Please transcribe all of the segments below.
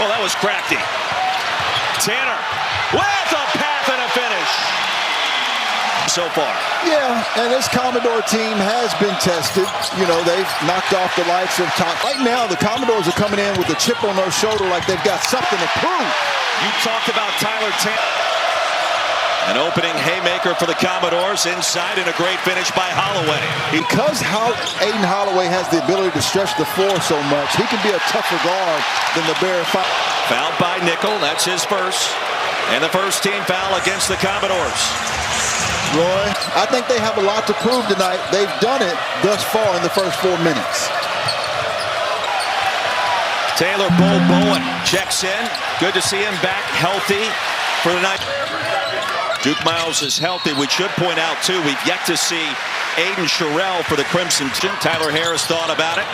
Oh, that was crafty. Tanner with a path and a finish so far. Yeah, and this Commodore team has been tested. You know, they've knocked off the likes of top. Right now, the Commodores are coming in with a chip on their shoulder like they've got something to prove. You talked about Tyler Tanner. An opening haymaker for the Commodores inside, and a great finish by Holloway. Because Aiden Holloway has the ability to stretch the floor so much, he can be a tougher guard than the Bear. Fouled by Nickel, that's his first. And the first team foul against the Commodores. Roy, I think they have a lot to prove tonight. They've done it thus far in the first 4 minutes. Taylor Bowen checks in. Good to see him back healthy for the night. Duke Miles is healthy. We should point out, too, we've yet to see Aiden Sherrill for the Crimson. Tyler Harris thought about it.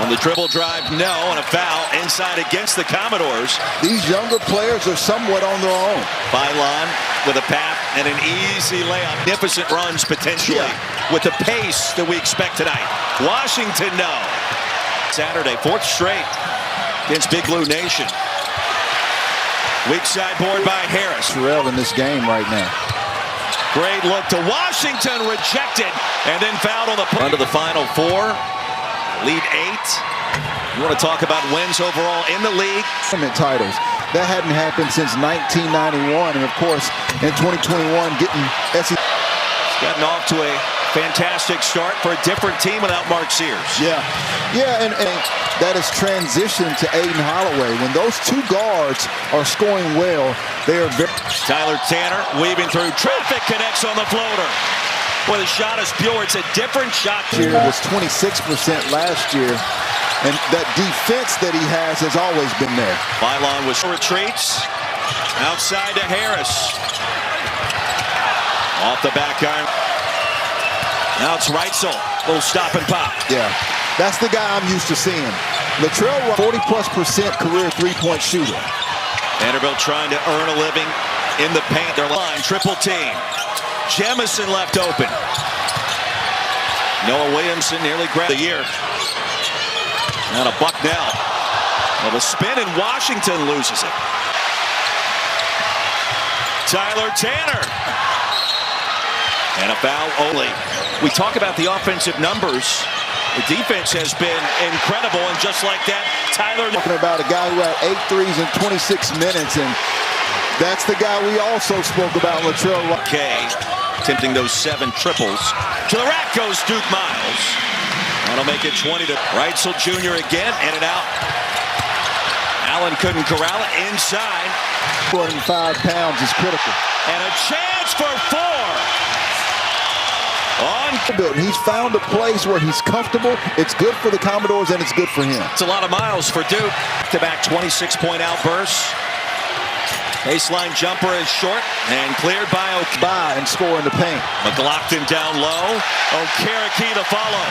On the dribble drive, no, and a foul inside against the Commodores. These younger players are somewhat on their own. Bylon with a path and an easy layup. Magnificent runs potentially with the pace that we expect tonight. Washington, no. Saturday, 4th straight against Big Blue Nation. Weak side board by Harris. Sherrill in this game right now. Great look to Washington, rejected, and then fouled on the punt. Under the Final Four, lead 8. You want to talk about wins overall in the league? Titles. That hadn't happened since 1991, and of course, in 2021, getting SEC. Gotten off to a fantastic start for a different team without Mark Sears. Yeah, and that has transitioned to Aiden Holloway. When those two guards are scoring well, they are very... Tyler Tanner weaving through traffic, connects on the floater. Well, the shot is pure. It's a different shot. Year was 26% last year, and that defense that he has always been there. Bylon was retreats. Outside to Harris. Off the back iron. Now it's Reitzel. Little stop and pop. Yeah, that's the guy I'm used to seeing. Latrell, 40+% career three-point shooter. Vanderbilt trying to earn a living in the paint. Their line, triple team. Jemison left open. Noah Williamson nearly grabbed the year. And a Bucknell. Well, the spin in Washington loses it. Tyler Tanner. And a foul only. We talk about the offensive numbers. The defense has been incredible, and just like that, Tyler... Talking about a guy who had 8 threes in 26 minutes, and that's the guy we also spoke about, Latrell. Okay, attempting those 7 triples. To the rack goes Duke Miles. That'll make it 20 to Reitzel Jr. again, in and out. Allen couldn't corral it inside. 205 pounds is critical. And a chance for 4. He's found a place where he's comfortable. It's good for the Commodores, and it's good for him. It's a lot of miles for Duke. Back-to-back 26-point outbursts. Baseline jumper is short and cleared by By and score in the paint. McLaughlin down low. Okereke to follow.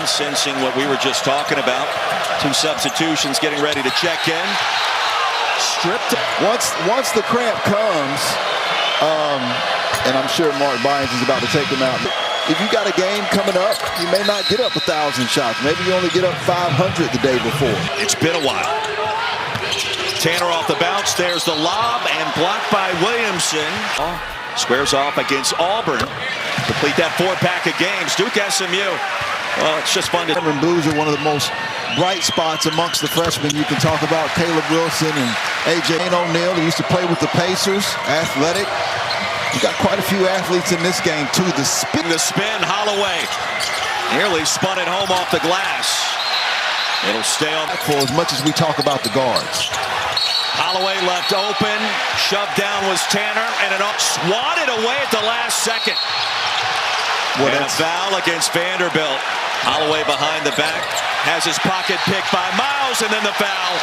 Sensing what we were just talking about. 2 substitutions getting ready to check in. Stripped. Once the cramp comes, and I'm sure Mark Bynes is about to take him out. If you got a game coming up, you may not get up 1,000 shots. Maybe you only get up 500 the day before. It's been a while. Tanner off the bounce. There's the lob and blocked by Williamson. Squares off against Auburn. Complete that 4-pack of games. Duke SMU. Well, it's just fun to... Cameron Blues are one of the most bright spots amongst the freshmen. You can talk about Caleb Wilson and A.J. O'Neal. He used to play with the Pacers. Athletic. You got quite a few athletes in this game, too. The spin, Holloway nearly spun it home off the glass. It'll stay on. For as much as we talk about the guards. Holloway left open. Shoved down was Tanner, and it swatted away at the last second. And a foul against Vanderbilt. Holloway behind the back. Has his pocket picked by Miles, and then the foul.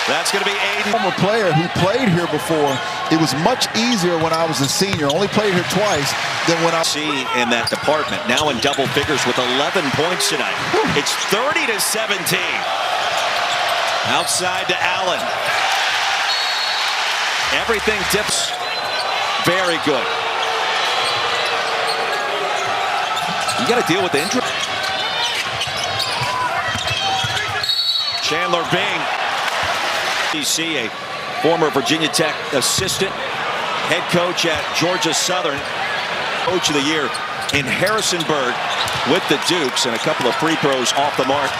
That's going to be Aiden. Former player who played here before. It was much easier when I was a senior. Only played here twice than when I... See in that department. Now in double figures with 11 points tonight. It's 30 to 17. Outside to Allen. Everything dips. Very good. You got to deal with the injury. Chandler Bing DC, a former Virginia Tech assistant, head coach at Georgia Southern, coach of the year in Harrisonburg with the Dukes, and a couple of free throws off the mark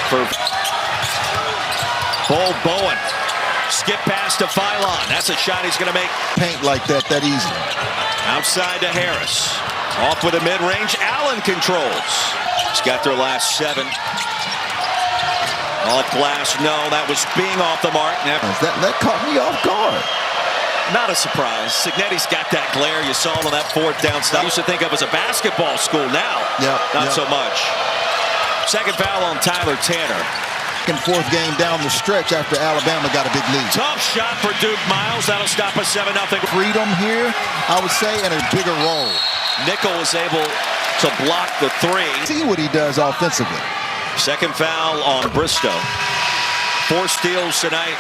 for Bowen. Skip pass to Phylon. That's a shot he's going to make. Paint like that easy. Outside to Harris. Off with a mid-range. Allen controls. He's got their last 7. Off glass, no. That was being off the mark. That caught me off guard. Not a surprise. Signetti's got that glare. You saw him on that 4th down stop. Used to think of as a basketball school. Now, not so much. Second foul on Tyler Tanner. And 4th game down the stretch after Alabama got a big lead. Tough shot for Duke Miles. That'll stop a 7-0. Freedom here, I would say, and a bigger role. Nickel was able to block the 3. See what he does offensively. Second foul on Bristow. 4 steals tonight.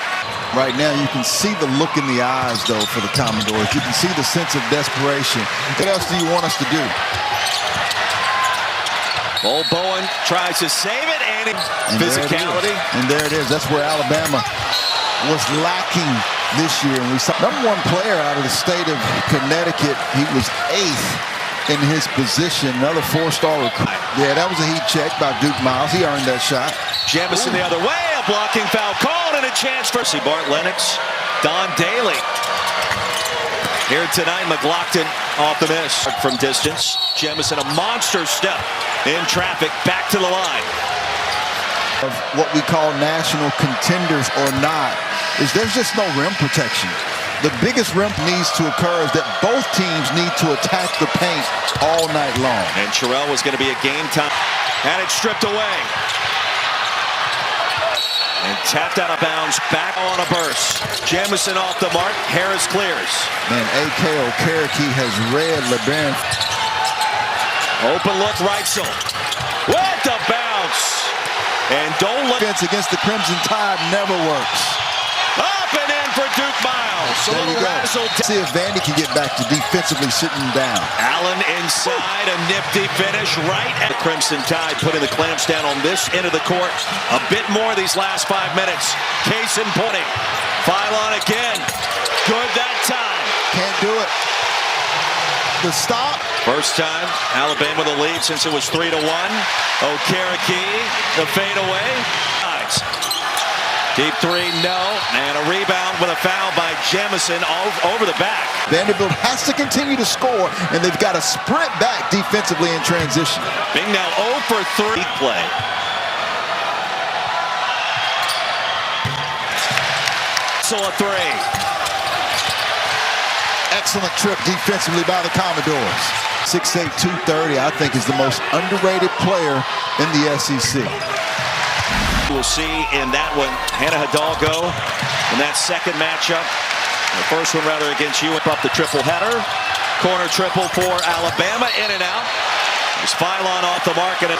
Right now, you can see the look in the eyes, though, for the Commodores. You can see the sense of desperation. What else do you want us to do? Bowen tries to save it, and physicality. And there it is. That's where Alabama was lacking this year. And we saw #1 player out of the state of Connecticut. He was 8th in his position. Another 4-star recruit. Yeah, that was a heat check by Duke Miles. He earned that shot. Jamison the other way. A blocking foul called, and a chance for Bart Lennox. Don Daly. Here tonight, McLaughlin off the miss from distance. Jamison, a monster step in traffic, back to the line. Of what we call national contenders or not, is there's just no rim protection. The biggest rim needs to occur is that both teams need to attack the paint all night long. And Sherrill was going to be a game time. And it's stripped away. And tapped out of bounds, back on a burst. Jamison off the mark, Harris clears. Man, A.K. Okereke has read LeBaron. Open look, Reitzel. What the bounce! And don't look. Against the Crimson Tide never works. Up and in for Duke Miles. There you go. See if Vandy can get back to defensively sitting down. Allen inside, a nifty finish right at the Crimson Tide, putting the clamps down on this end of the court. A bit more these last 5 minutes. Case in point. Phylon again. Good that time. Can't do it. The stop. First time Alabama the lead since it was 3-1. Okereke, the fadeaway. Deep 3, no. And a rebound with a foul by Jamison over the back. Vanderbilt has to continue to score, and they've got to sprint back defensively in transition. Bing now 0 for 3 play. So a 3. Excellent trip defensively by the Commodores. 6'8", 230, I think, is the most underrated player in the SEC. We'll see in that one, Hannah Hidalgo in that second matchup. The first one, rather, against you, up the triple header. Corner triple for Alabama, in and out. It's Phylon off the mark, and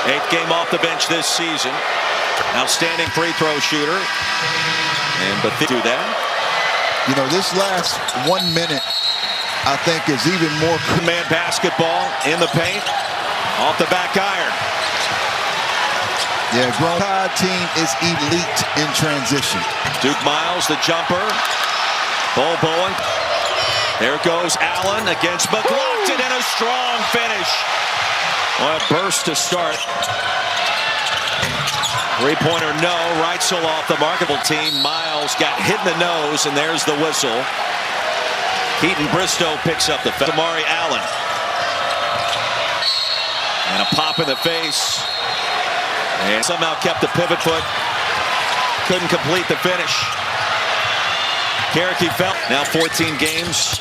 8th game off the bench this season. Outstanding free throw shooter. And but they do that. You know, this last 1 minute, I think, is even more man basketball in the paint. Off the back iron. Yeah, grown Tide team is elite in transition. Duke Miles, the jumper. Bowen. There goes Allen against McLaughlin, and a strong finish. Well, a burst to start. 3-pointer, no. Reitzel off the markable team. Miles got hit in the nose, and there's the whistle. Keaton Bristow picks up the foul. Damari Allen. And a pop in the face. And somehow kept the pivot foot. Couldn't complete the finish. Okereke fell. Now 14 games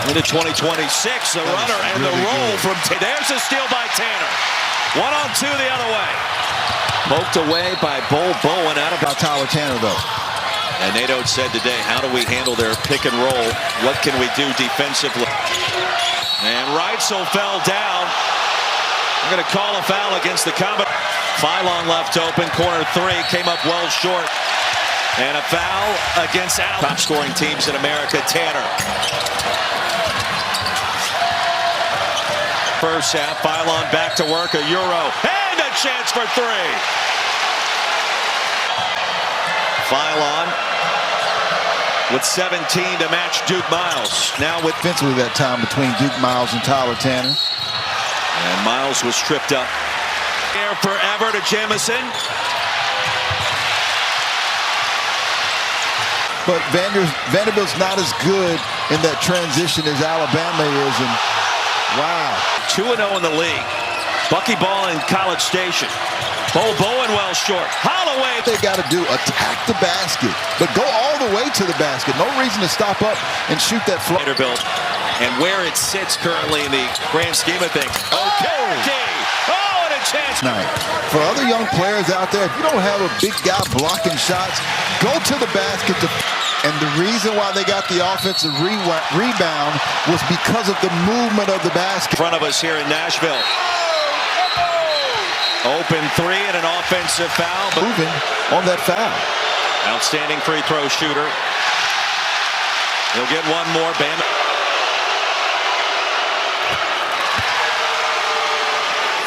into 2026. The runner and the roll from there's a steal by Tanner. 1-on-2 the other way. Poked away by Bowen out of Tyler Tanner, though. And Nato said today, how do we handle their pick and roll? What can we do defensively? And Reitzel fell down. They're going to call a foul against the Commodores. Phylon left open. Corner 3 came up well short. And a foul against Allen. Top scoring teams in America, Tanner. First half, Phylon back to work, a Euro. And a chance for 3. file on with 17 to match Duke Miles. Now with Defensively that time between Duke Miles and Tyler Tanner. And Miles was tripped up. Air forever to Jamison. But Vanderbilt's not as good in that transition as Alabama is. And wow. 2-0 in the league. Bucky Ball in College Station. Bowen well short. Holloway. They got to do attack the basket, but go all the way to the basket. No reason to stop up and shoot that flow. Vanderbilt, and where it sits currently in the grand scheme of things. Okay. Oh, and a chance. Night. For other young players out there, if you don't have a big guy blocking shots, go to the basket. And the reason why they got the offensive rebound was because of the movement of the basket. In front of us here in Nashville. Open three and an offensive foul. Moving on that foul. Outstanding free throw shooter. He'll get one more. Bam.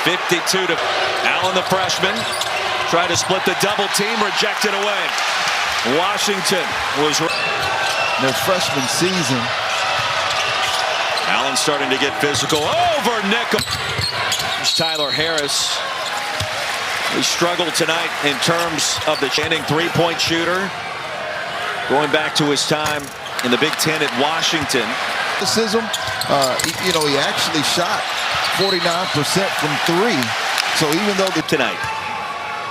.52 to Allen, the freshman. Tried to split the double team, rejected away. Washington was their freshman season. Allen starting to get physical over Nickel. There's Tyler Harris. He struggled tonight in terms of the standing three-point shooter. Going back to his time in the Big Ten at Washington. He actually shot 49% from three. So even though tonight,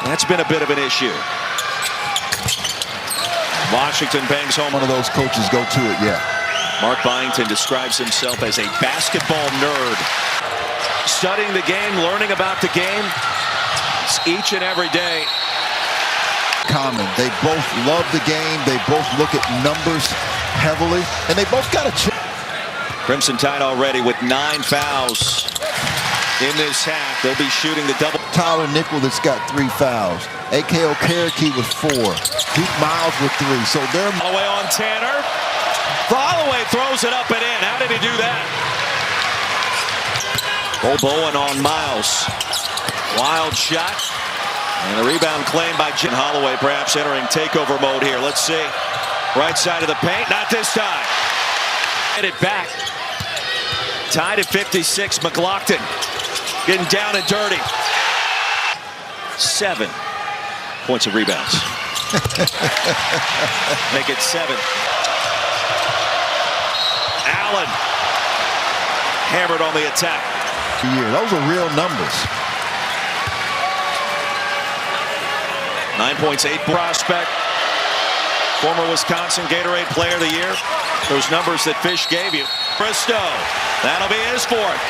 that's been a bit of an issue. Washington bangs home. One of those coaches go to it, yeah. Mark Byington describes himself as a basketball nerd. Studying the game, learning about the game. It's each and every day. Common. They both love the game. They both look at numbers heavily. And they both got a chip. Crimson Tide already with 9 fouls in this half. They'll be shooting the double. Tyler Nickel that's got 3 fouls. A.K. Okereke with 4. Duke Miles with 3. So they're Holloway on Tanner. Holloway throws it up and in. How did he do that? Bowen on Miles. Wild shot. And the rebound claimed by Jim Holloway, perhaps entering takeover mode here. Let's see. Right side of the paint. Not this time. Get it back. Tied at 56. McLaughlin getting down and dirty. 7 points of rebounds. Make it 7. Allen hammered on the attack. Those are real numbers. 9 points, 8 prospect. Former Wisconsin Gatorade Player of the Year. Those numbers that Fish gave you. Bristow. That'll be his 4th.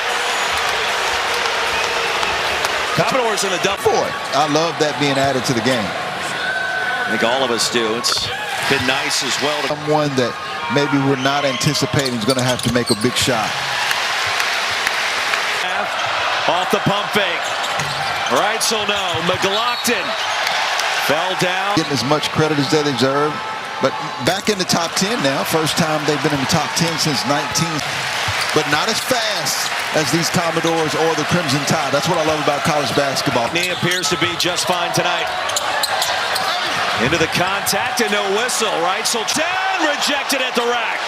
Commodores in the double. I love that being added to the game. I think all of us do. It's been nice as well. Someone that maybe we're not anticipating is going to have to make a big shot. Off the pump fake. Right, so no. McLaughlin fell down. Getting as much credit as they deserve. But back in the top 10 now. First time they've been in the top 10 since 19. But not as fast as these Commodores or the Crimson Tide. That's what I love about college basketball. He appears to be just fine tonight. Into the contact and no whistle. Right, so down, rejected at the rack.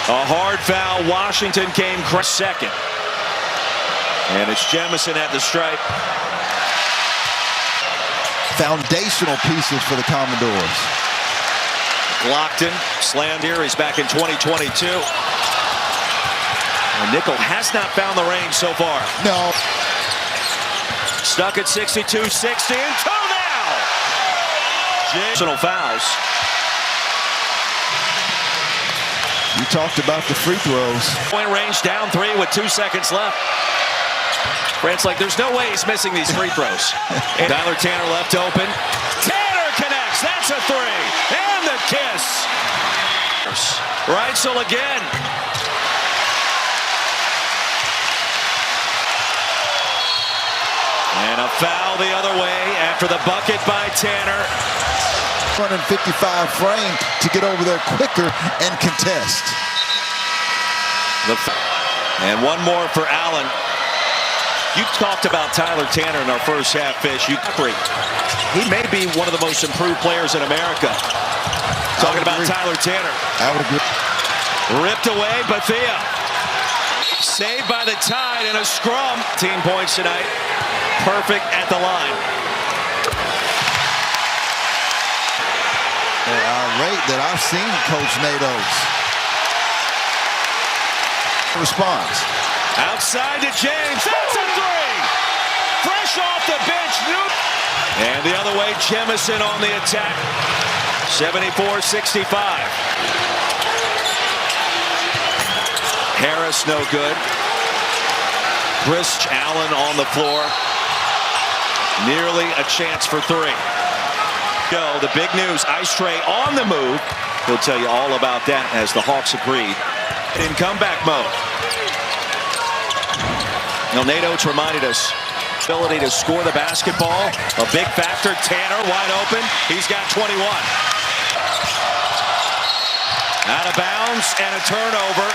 A hard foul. Washington came second. And it's Jamison at the stripe. Foundational pieces for the Commodores. Lockton slammed here. He's back in 2022. And Nickel has not found the range so far. No. Stuck at 62-60 until now. Personal fouls. You talked about the free throws. Point range down 3 with 2 seconds left. Brant's like, there's no way he's missing these free throws. And Tyler Tanner left open. Tanner connects. That's a 3. And the kiss. Reitzel again. And a foul the other way after the bucket by Tanner. 155 frame to get over there quicker and contest. And one more for Allen. You talked about Tyler Tanner in our first half, Fish. He may be one of the most improved players in America. Talking about Tyler Tanner. I would agree. Ripped away, Bethea. Saved by the Tide in a scrum. 10 points tonight. Perfect at the line. Rate that I've seen Coach Nado's response. Outside to James. That's a three. Fresh off the bench. And the other way, Jemison on the attack. 74-65. Harris no good. Chris Allen on the floor. Nearly a chance for three. Go, the big news, Ice Tray on the move. He'll tell you all about that as the Hawks agreed. In comeback mode. Now, Nado's reminded us, ability to score the basketball, a big factor. Tanner wide open. He's got 21. Out of bounds and a turnover.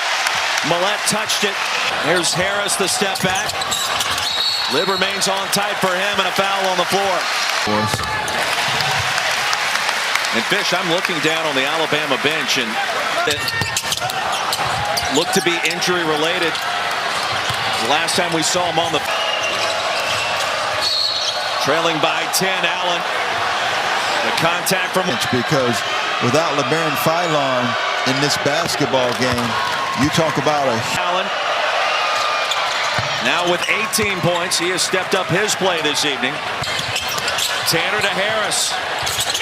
Millette touched it. Here's Harris, the step back. Lib remains on tight for him and a foul on the floor. And Fish, I'm looking down on the Alabama bench, and it looked to be injury related. The last time we saw him on the trailing by 10, Allen. The contact from because without LeBaron Philon in this basketball game, you talk about a Allen. Now with 18 points, he has stepped up his play this evening. Tanner to Harris.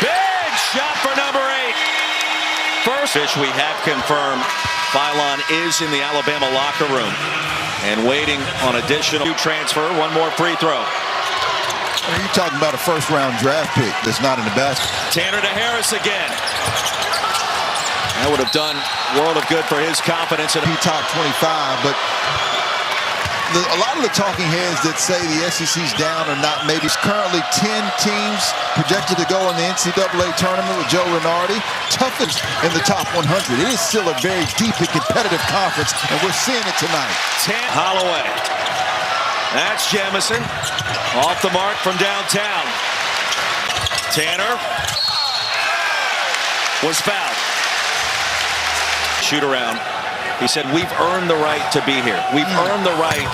Big shot for number 8. First Fish, we have confirmed Philon is in the Alabama locker room and waiting on additional transfer. One more free throw. Are you talking about a first-round draft pick that's not in the basket? Tanner to Harris again. That would have done world of good for his confidence. He top 25, but a lot of the talking heads that say the SEC's down or not, maybe it's currently 10 teams projected to go in the NCAA tournament with Joe Renardi. Toughest in the top 100. It is still a very deep and competitive conference, and we're seeing it tonight. Holloway. That's Jemison. Off the mark from downtown. Tanner was fouled. Shoot around. He said, we've earned the right to be here. We've earned the right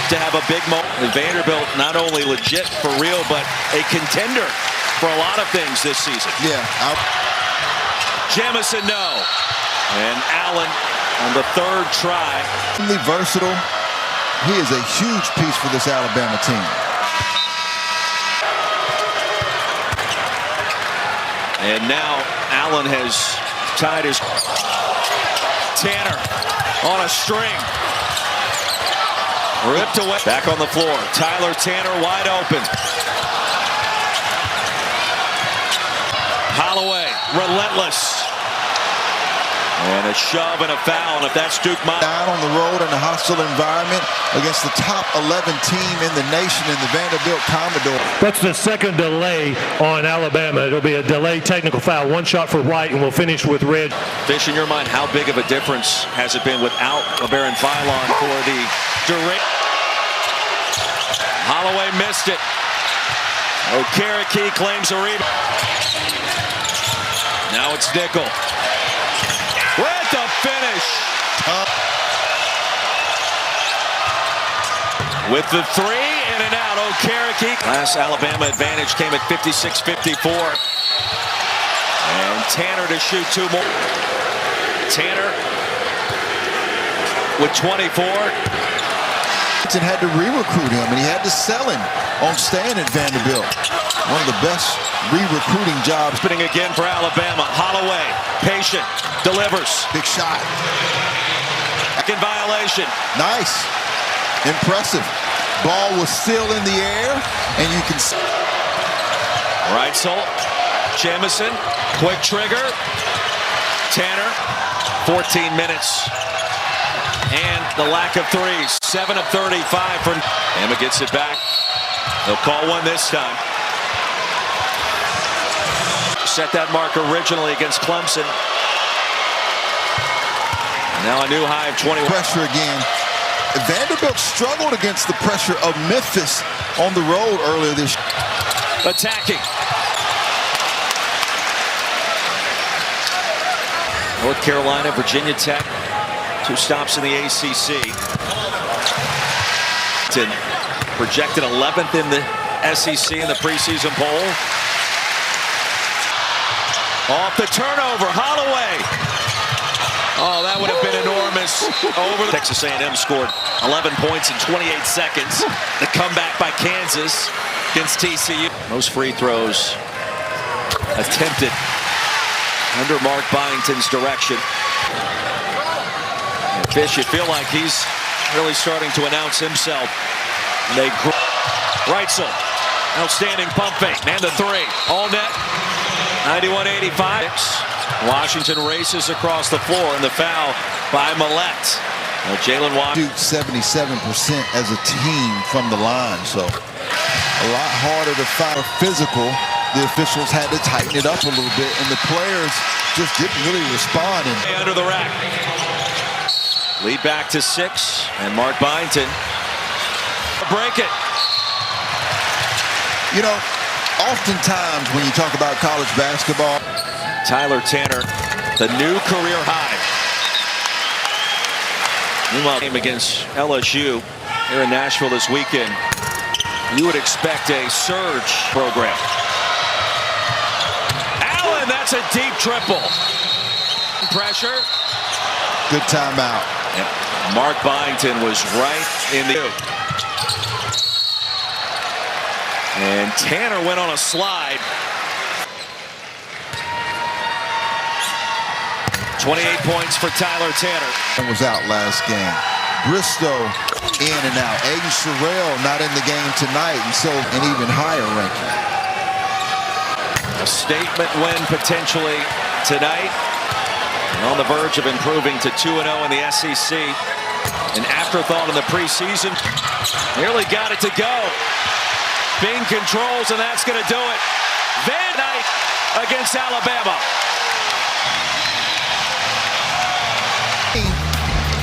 to have a big moment. Vanderbilt, not only legit for real, but a contender for a lot of things this season. Yeah. Jemison, no. And Allen on the third try. Versatile. He is a huge piece for this Alabama team. And now Allen has tied his... Tanner on a string. Ripped away. Back on the floor. Tyler Tanner wide open. Holloway, relentless. And a shove and a foul. And if that's Duke Miles. Down on the road in a hostile environment against the top 11 team in the nation in the Vanderbilt Commodore. That's the second delay on Alabama. It'll be a delayed technical foul. One shot for White, and we'll finish with Red. Fish, in your mind, how big of a difference has it been without LeBaron Philon for the direct? Holloway missed it. Okereke claims a rebound. Now it's Nickel. With the finish. With the three, in and out, Okereke. Last Alabama advantage came at 56-54. And Tanner to shoot two more. Tanner with 24. Had to re-recruit him, and he had to sell him on staying at Vanderbilt. One of the best re-recruiting jobs. Happening again for Alabama. Holloway, patient, delivers. Big shot. Second violation. Nice. Impressive. Ball was still in the air, and you can see. Right sole. Jemison, quick trigger. Tanner, 14 minutes. And the lack of threes. 7 of 35 from Emma gets it back. They'll call one this time. Set that mark originally against Clemson. Now a new high of 20. Pressure again. Vanderbilt struggled against the pressure of Memphis on the road earlier this year. Attacking. North Carolina, Virginia Tech, 2 stops in the ACC. Projected 11th in the SEC in the preseason poll. Off the turnover, Holloway. Oh, that would have been enormous. Over. Texas A&M scored 11 points in 28 seconds. The comeback by Kansas against TCU. Most free throws attempted under Mark Byington's direction. And Fish, you feel like he's really starting to announce himself. Reitzel, outstanding pump fake, and the 3, all net, 91-85. Washington races across the floor, and the foul by Millett. Jalen Washington. 77% as a team from the line, so a lot harder to find. Physical, the officials had to tighten it up a little bit, and the players just didn't really respond. Under the rack. Lead back to 6, and Mark Byington. Break it. You know, oftentimes when you talk about college basketball, Tyler Tanner, the new career high. Meanwhile, game against LSU here in Nashville this weekend. You would expect a surge program. Allen, that's a deep triple. Pressure. Good timeout. Yep. Mark Byington was right in the. And Tanner went on a slide. 28 points for Tyler Tanner. Was out last game. Bristow in and out. Aiden Sherrill not in the game tonight, and so an even higher ranking. A statement win potentially tonight. And on the verge of improving to 2-0 in the SEC. An afterthought in the preseason. Nearly got it to go. Bing controls, and that's going to do it. Van Dyke against Alabama.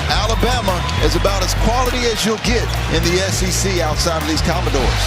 Alabama is about as quality as you'll get in the SEC outside of these Commodores.